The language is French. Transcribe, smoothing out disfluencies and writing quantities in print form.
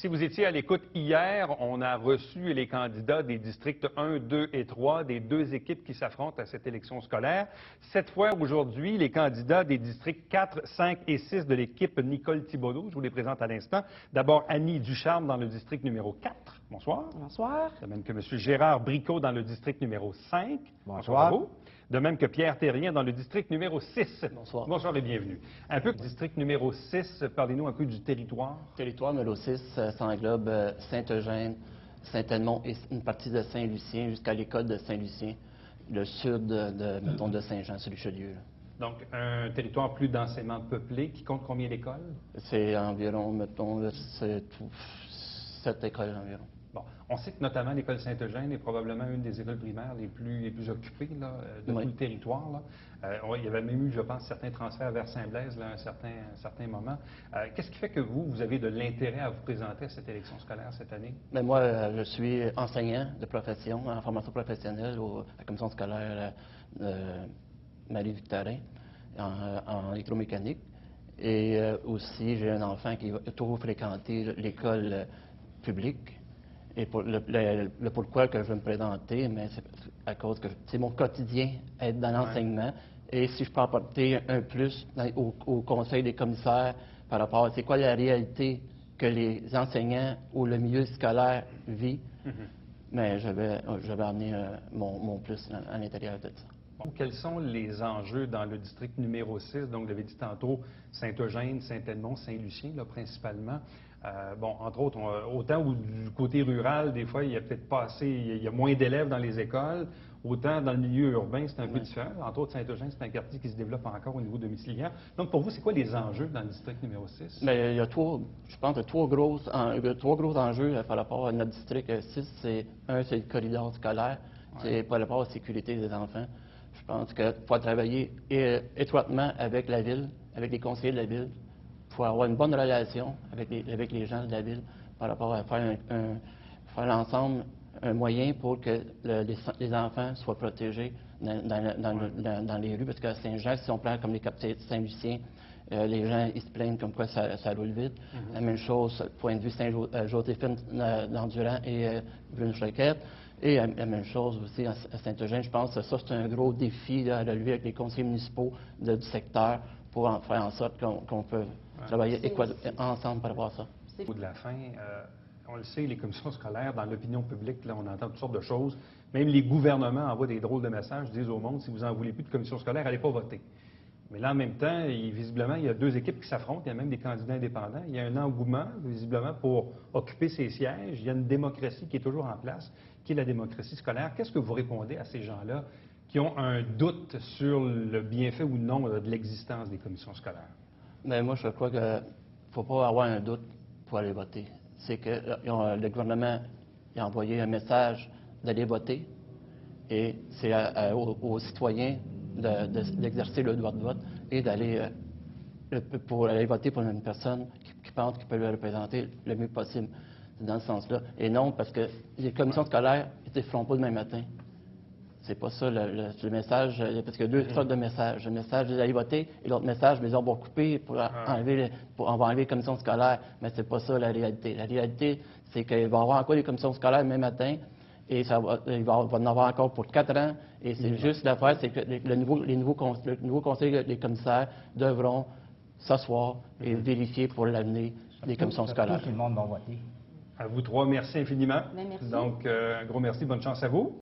Si vous étiez à l'écoute hier, on a reçu les candidats des districts 1, 2 et 3 des deux équipes qui s'affrontent à cette élection scolaire. Cette fois, aujourd'hui, les candidats des districts 4, 5 et 6 de l'équipe Nicole Thibodeau. Je vous les présente à l'instant. D'abord, Annie Ducharme dans le district numéro 4. Bonsoir. Bonsoir. De même que M. Gérard Bricot dans le district numéro 5. Bonsoir. À vous. De même que Pierre Terrien dans le district numéro 6. Bonsoir. Bonsoir et bienvenue. Un peu, district numéro 6, parlez-nous un peu du territoire. Territoire numéro 6, ça englobe Saint-Eugène, Saint-Edmond et une partie de Saint-Lucien jusqu'à l'école de Saint-Lucien, le sud mettons, de Saint-Jean sur Richelieu. Donc, un territoire plus densément peuplé qui compte combien d'écoles? C'est environ, mettons, 7 écoles environ. Bon, on sait que notamment l'école Saint-Eugène est probablement une des écoles primaires les plus occupées là, de Oui. tout le territoire. Là. Il y avait même eu, je pense, certains transferts vers Saint-Blaise là, à un certain moment. Qu'est-ce qui fait que vous avez de l'intérêt à vous présenter à cette élection scolaire cette année? Mais moi, je suis enseignant de profession, en formation professionnelle à la commission scolaire Marie-Victorin en électromécanique. Et aussi, j'ai un enfant qui va toujours fréquenter l'école publique. Et pour le pourquoi que je veux me présenter, mais c'est à cause que c'est mon quotidien être dans l'enseignement. Et si je peux apporter un plus au conseil des commissaires par rapport à c'est quoi la réalité que les enseignants ou le milieu scolaire vit, mais je vais amener mon plus à l'intérieur de ça. Bon, quels sont les enjeux dans le district numéro 6? Donc, vous l'avez dit tantôt, Saint-Eugène, Saint-Edmond, Saint-Lucien, là, principalement. Bon, entre autres, autant où du côté rural, des fois, il y a peut-être pas assez, il y a moins d'élèves dans les écoles, autant dans le milieu urbain, c'est un peu différent. Entre autres, Saint-Eugène, c'est un quartier qui se développe encore au niveau domiciliaire. Donc, pour vous, c'est quoi les enjeux dans le district numéro 6? Mais il y a je pense, trois gros enjeux par rapport à notre district 6. C'est le corridor scolaire, c'est par rapport à la sécurité des enfants. Je pense qu'il faut travailler étroitement avec la ville, avec les conseillers de la ville. Il faut avoir une bonne relation avec les gens de la ville par rapport à faire l'ensemble un moyen pour que les enfants soient protégés dans les rues. Parce qu'à Saint-Jean, si on prend comme les quartiers de Saint-Lucien, les gens ils se plaignent comme quoi ça roule vite. La même chose, point de vue Saint-Joséphine d'Endurant et Brune-Choquette. Et la même chose aussi à Saint-Eugène. Je pense que ça, c'est un gros défi là, à relever avec les conseillers municipaux du secteur pour faire en sorte qu'on peut travailler ensemble par rapport à ça. Au bout de la fin, on le sait, les commissions scolaires, dans l'opinion publique, là, on entend toutes sortes de choses. Même les gouvernements envoient des drôles de messages, disent au monde, si vous n'en voulez plus de commission scolaire, allez pas voter. Mais là, en même temps, visiblement, il y a deux équipes qui s'affrontent. Il y a même des candidats indépendants. Il y a un engouement, visiblement, pour occuper ces sièges. Il y a une démocratie qui est toujours en place, qui est la démocratie scolaire. Qu'est-ce que vous répondez à ces gens-là qui ont un doute sur le bienfait ou non de l'existence des commissions scolaires? Mais moi, je crois qu'il ne faut pas avoir un doute pour aller voter. C'est que le gouvernement a envoyé un message d'aller voter et c'est aux citoyens d'exercer le droit de vote et d'aller pour aller voter pour une personne qui pense qu'il peut le représenter le mieux possible. C'est dans ce sens-là. Et non, parce que les commissions scolaires ne se feront pas demain matin. C'est pas ça le message, parce qu'il y a deux sortes de messages. Le message d'aller voter et l'autre message, mais on va couper pour enlever les commissions scolaires. Mais c'est pas ça la réalité. La réalité, c'est qu'il va y avoir encore des commissions scolaires demain matin et il va en avoir encore pour 4 ans. Et c'est juste l'affaire, c'est que les nouveaux conseils des commissaires devront s'asseoir et vérifier pour l'avenir des commissions scolaires. Tout le monde va voter. À vous trois, merci infiniment. Bien, merci. Donc, un gros merci, bonne chance à vous.